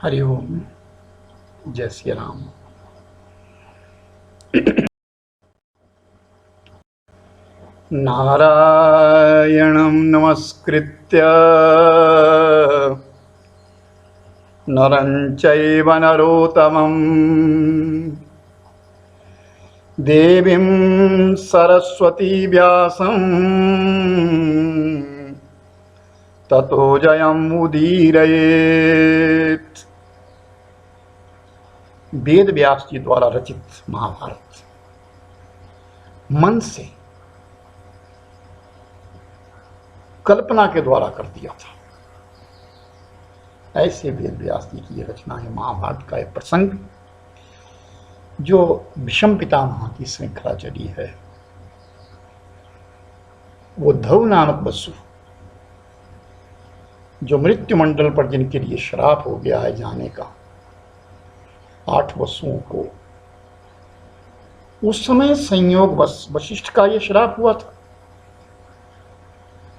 हरि ओम। जय श्री राम। नारायणं नमस्कृत्य नरं चैव नरोत्तमं देवीं सरस्वती व्यासं ततो जयमुदीरयेत्। वेद व्यास जी द्वारा रचित महाभारत मन से कल्पना के द्वारा कर दिया था। ऐसे वेद व्यास जी की रचना है महाभारत का एक प्रसंग जो भीष्म पितामह की श्रृंखला चली है। वो धव नामक वसु जो मृत्यु मंडल पर जिनके लिए श्राप हो गया है जाने का, 8 वसुओं को उस समय संयोग वशिष्ठ का ये श्राप हुआ था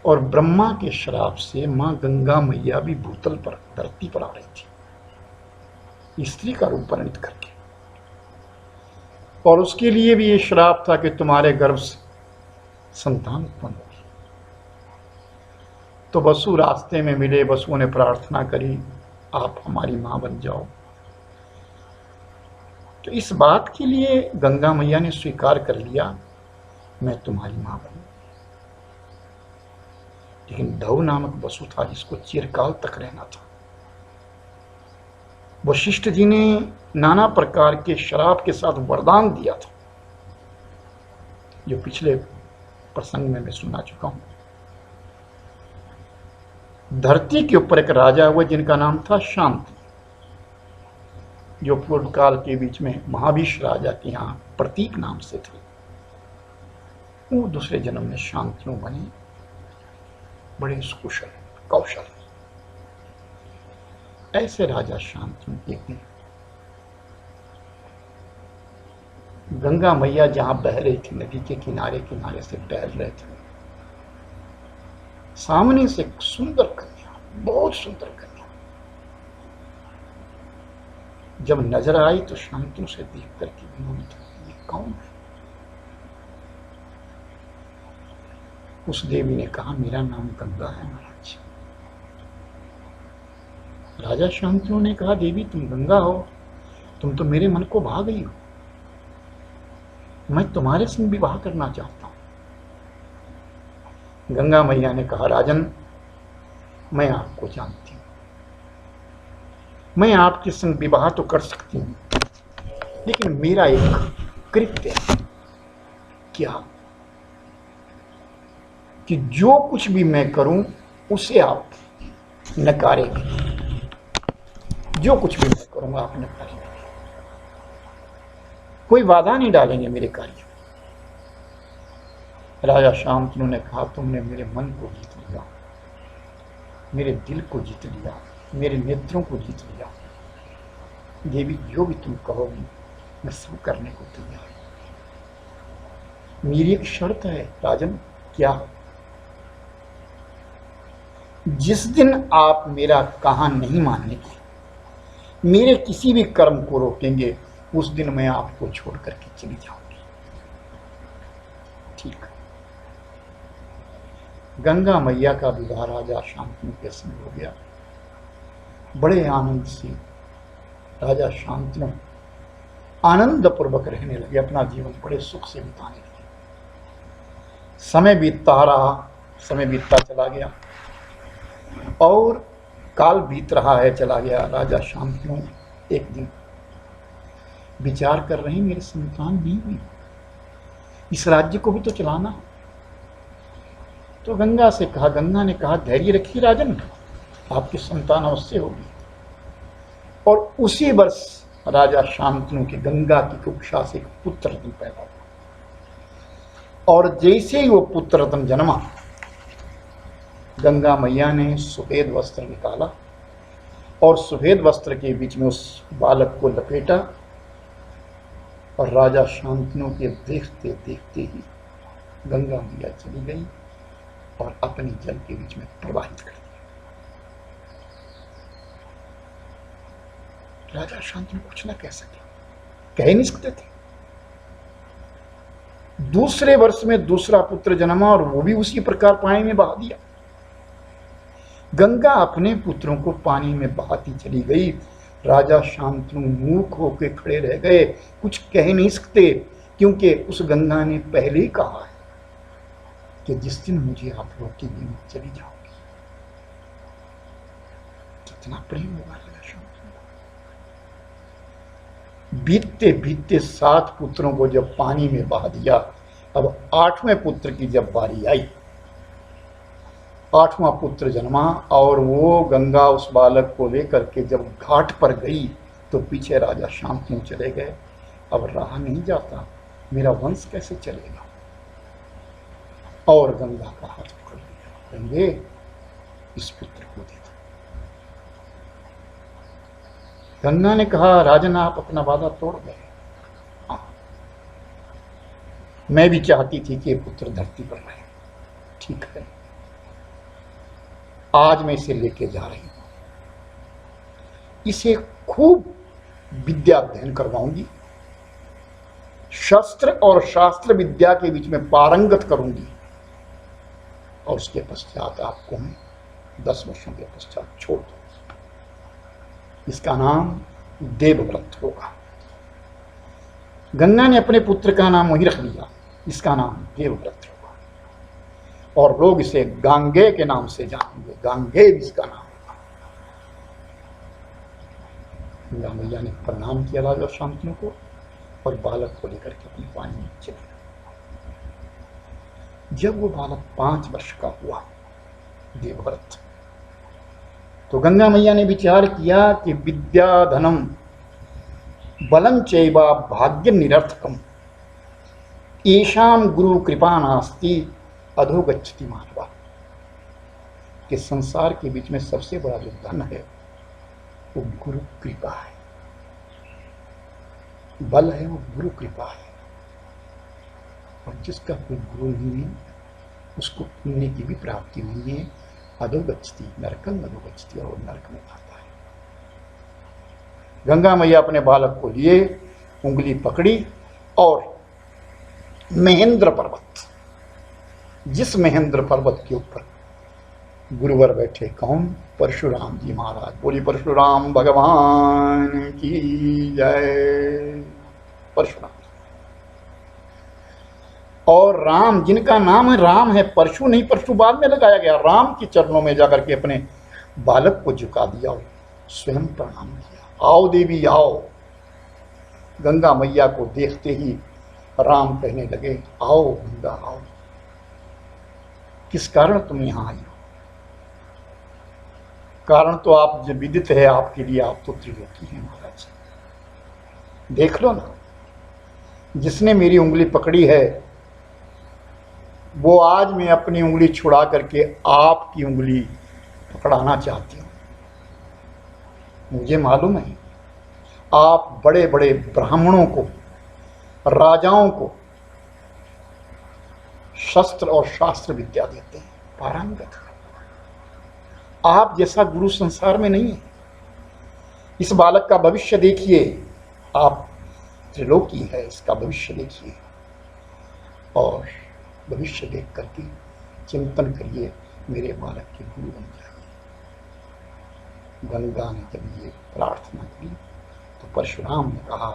और ब्रह्मा के श्राप से मां गंगा मैया भी भूतल पर धरती पर आ रही थी स्त्री का रूप परिणित करके, और उसके लिए भी ये श्राप था कि तुम्हारे गर्भ से संतान उत्पन्न होगी। तो वसु रास्ते में मिले, वसुओं ने प्रार्थना करी आप हमारी मां बन जाओ। तो इस बात के लिए गंगा मैया ने स्वीकार कर लिया मैं तुम्हारी मां बनूं। लेकिन धव नामक वसु था जिसको चिरकाल तक रहना था। वशिष्ठ जी ने नाना प्रकार के श्राप के साथ वरदान दिया था जो पिछले प्रसंग में मैं सुना चुका हूं। धरती के ऊपर एक राजा हुआ जिनका नाम था शांति, जो पूर्व काल के बीच में महावीर राजा के यहाँ प्रतीक नाम से थे। वो दूसरे जन्म में शांतियों बने, बड़े कुशल कौशल। ऐसे राजा शांतियों एक दिन गंगा मैया जहां बह रही थी नदी के किनारे किनारे से टहल रहे थे, सामने से एक सुंदर कन्या, बहुत सुंदर कन्या जब नजर आई तो शांतियों से देख करके उन्होंने ये कौन है? उस देवी ने कहा मेरा नाम गंगा है महाराज। राजा शांतियों ने कहा देवी तुम गंगा हो, तुम तो मेरे मन को भा गई हो, मैं तुम्हारे संग विवाह करना चाहता हूं। गंगा मैया ने कहा राजन मैं आपको जानती हूं, मैं आपके संग विवाह तो कर सकती हूं, लेकिन मेरा एक कृत्य है क्या कि जो कुछ भी मैं करूं उसे आप नकारेंगे। जो कुछ भी मैं करूंगा आप नकारेंगे, कोई बाधा नहीं डालेंगे मेरे कार्य। राजा शांतनु ने कहा तुमने मेरे मन को जीत लिया, मेरे दिल को जीत लिया, मेरे नेत्रों को जीत लिया। देवी जो भी तुम कहोगी मैं सब करने को तैयार हूं। मेरी एक शर्त है राजन। क्या? जिस दिन आप मेरा कहा नहीं मानेंगे, मेरे किसी भी कर्म को रोकेंगे, उस दिन मैं आपको छोड़ करके चली जाऊंगी। ठीक। गंगा मैया का विवाह राजा शांतनु के संग हो गया। बड़े आनंद से राजा शांतनु आनंद पूर्वक रहने लगे, अपना जीवन बड़े सुख से बिताने लगे। समय बीतता रहा, समय बीतता चला गया और काल बीत रहा है, चला गया। राजा शांतनु एक दिन विचार कर रहे मेरे संतान नहीं हुई, इस राज्य को भी तो चलाना। तो गंगा से कहा, गंगा ने कहा धैर्य रखिए राजन, आपकी संतान अवश्य होगी। और उसी वर्ष राजा शांतनु के गंगा की कुक्षा से एक पुत्र रत्न पैदा हुआ, और जैसे ही वो पुत्र रत्न जन्मा, गंगा मैया ने सफेद वस्त्र निकाला और सफेद वस्त्र के बीच में उस बालक को लपेटा, और राजा शांतनु के देखते देखते ही गंगा मैया चली गई और अपने जल के बीच में प्रवाहित कर दिया। राजा शांतनु कुछ ना कह सके, कह नहीं सकते थे। दूसरे वर्ष में दूसरा पुत्र जन्मा और वो भी उसी प्रकार पानी में बहा दिया। गंगा अपने पुत्रों को पानी में बहाती चली गई। राजा शांतनु मूक होकर खड़े रह गए, कुछ कह नहीं सकते, क्योंकि उस गंगा ने पहले ही कहा है कि जिस दिन मुझे आप रोकेंगे मैं चली जाऊंगी। कितना प्रेम होगा राजा शांतनु को। बीतते बीतते 7 पुत्रों को जब पानी में बहा दिया, अब 8वें पुत्र की जब बारी आई, 8वां पुत्र जन्मा और वो गंगा उस बालक को लेकर के जब घाट पर गई तो पीछे राजा शांतनु चले गए। अब रहा नहीं जाता, मेरा वंश कैसे चलेगा। और गंगा का हाथ पकड़ लिया, गंगे इस पुत्र को दे दो। गंगा ने कहा, राजन आप अपना वादा तोड़ गए। मैं भी चाहती थी कि ये पुत्र धरती पर रहे, ठीक है, आज मैं इसे लेके जा रही हूं, इसे खूब विद्या अध्ययन करवाऊंगी, शस्त्र और शास्त्र विद्या के बीच में पारंगत करूंगी, और उसके पश्चात आपको मैं 10 वर्षों के पश्चात छोड़ दूंगी। इसका नाम देवव्रत होगा। गंगा ने अपने पुत्र का नाम वही रख लिया, इसका नाम देवव्रत होगा, और लोग इसे गांगे के नाम से जानेंगे, गांगे इसका नाम होगा। गंगा मैया ने प्रणाम किया राजा शांतनु को और बालक को लेकर के अपने पानी में चले गए। जब वो बालक 5 वर्ष का हुआ, देवव्रत, तो गंगा मैया ने विचार किया कि विद्या धनम बलम चैवा भाग्य निरर्थकम येषां गुरु कृपा नास्ति अधोगच्छति मानवा, कि संसार के बीच में सबसे बड़ा जो धन है वो गुरु कृपा है, बल है वो गुरु कृपा है, और जिसका कोई गुरु नहीं है उसको पुण्य की भी प्राप्ति नहीं है। अधोगच्छति नरकम अधोगच्छति, और नरक में आता है। गंगा मैया अपने बालक को लिए, उंगली पकड़ी और महेंद्र पर्वत, जिस महेंद्र पर्वत के ऊपर गुरुवर बैठे, कौन, परशुराम जी महाराज, बोली परशुराम भगवान की जय। परशुराम और राम, जिनका नाम है राम है, परशु नहीं, परशु बाद में लगाया गया, राम के चरणों में जाकर के अपने बालक को झुका दिया और स्वयं प्रणाम किया। आओ देवी आओ। गंगा मैया को देखते ही राम कहने लगे, आओ गंगा आओ, किस कारण तुम यहां आई हो। कारण तो आप जो विदित है आपके लिए, आप तो त्रिलोकी हैं महाराज, देख लो ना, जिसने मेरी उंगली पकड़ी है वो आज मैं अपनी उंगली छुड़ा करके आपकी उंगली पकड़ाना चाहती हूं। मुझे मालूम है आप बड़े बड़े ब्राह्मणों को, राजाओं को शस्त्र और शास्त्र विद्या देते हैं, पारंगत। आप जैसा गुरु संसार में नहीं है। इस बालक का भविष्य देखिए, आप त्रिलोकी है, इसका भविष्य देखिए और भविष्य देख करके चिंतन करिए, मेरे बालक के गुरु बन जाइए। गंगा ने जब ये प्रार्थना की तो परशुराम ने कहा,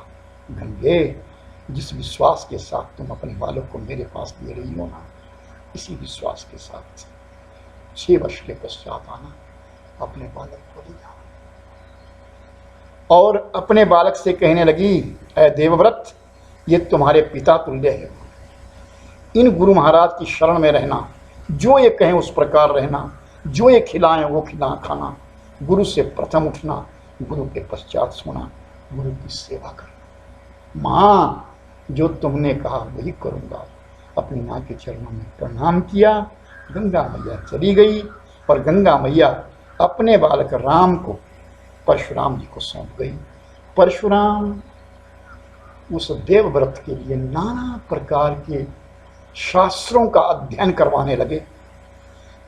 गंगे, जिस विश्वास के साथ तुम अपने बालक को मेरे पास दे रही हो ना, इसी विश्वास के साथ 6 वर्ष के पश्चात आना, अपने बालक को ले जाओ। और अपने बालक से कहने लगी, ऐ देवव्रत, ये तुम्हारे पिता तुल्य है, इन गुरु महाराज की शरण में रहना, जो ये कहें उस प्रकार रहना, जो ये खिलाएं वो खाना, गुरु से प्रथम उठना, गुरु के पश्चात सोना, गुरु की सेवा करना। माँ, जो तुमने कहा वही करूँगा। अपनी माँ के चरणों में प्रणाम किया, गंगा मैया चली गई और गंगा मैया अपने बालक राम को परशुराम जी को सौंप गई। परशुराम उस देवव्रत के लिए नाना प्रकार के शास्त्रों का अध्ययन करवाने लगे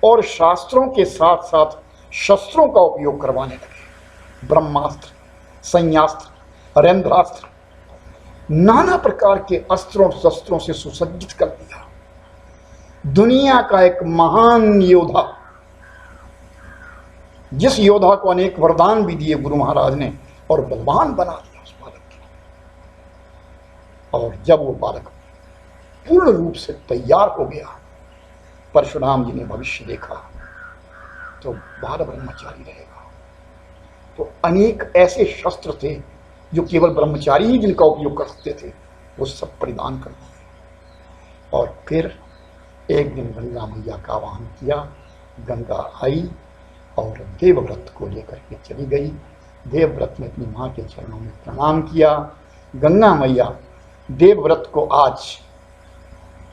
और शास्त्रों के साथ साथ शस्त्रों का उपयोग करवाने लगे। ब्रह्मास्त्र, संयास्त्र, रैंद्रास्त्र, नाना प्रकार के अस्त्रों शस्त्रों से सुसज्जित कर दिया। दुनिया का एक महान योद्धा, जिस योद्धा को अनेक वरदान भी दिए गुरु महाराज ने, और बलवान बना दिया उस बालक को। और जब वो बालक पूर्ण रूप से तैयार हो गया, परशुराम जी ने भविष्य देखा तो बाल ब्रह्मचारी रहेगा। तो अनेक ऐसे शस्त्र थे जो केवल ब्रह्मचारी ही जिनका उपयोग कर सकते थे, वो सब परिधान कर दिए। और फिर एक दिन गंगा मैया का आह्वान किया। गंगा आई और देवव्रत को लेकर के चली गई। देवव्रत ने अपनी माँ के चरणों में प्रणाम किया। गंगा मैया देवव्रत को आज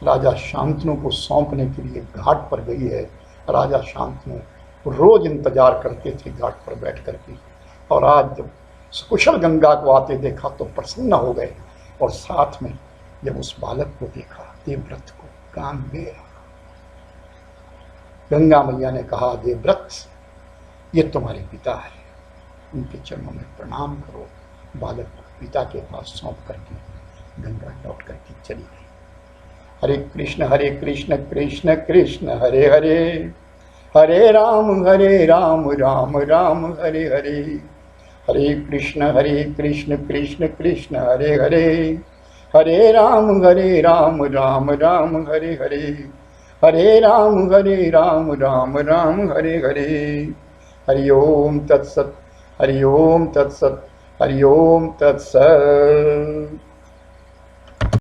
राजा शांतनु को सौंपने के लिए घाट पर गई है। राजा शांतनु रोज इंतजार करते थे घाट पर बैठ करके, और आज जब सकुशल गंगा को आते देखा तो प्रसन्न हो गए। और साथ में जब उस बालक को देखा, देवव्रत को, काम गया। गंगा मैया ने कहा, देवव्रत ये तुम्हारे पिता है, उनके चरणों में प्रणाम करो। बालक को पिता के पास सौंप करके गंगा लौट करके चली गई। हरे कृष्ण कृष्ण कृष्ण हरे हरे, हरे राम राम राम हरे हरे। हरे कृष्ण कृष्ण कृष्ण हरे हरे, हरे राम राम राम हरे हरे। हरे राम राम हरे हरे। हरि ओम तत्सत, हरि ओम तत्सत, हरि ओम तत्सत।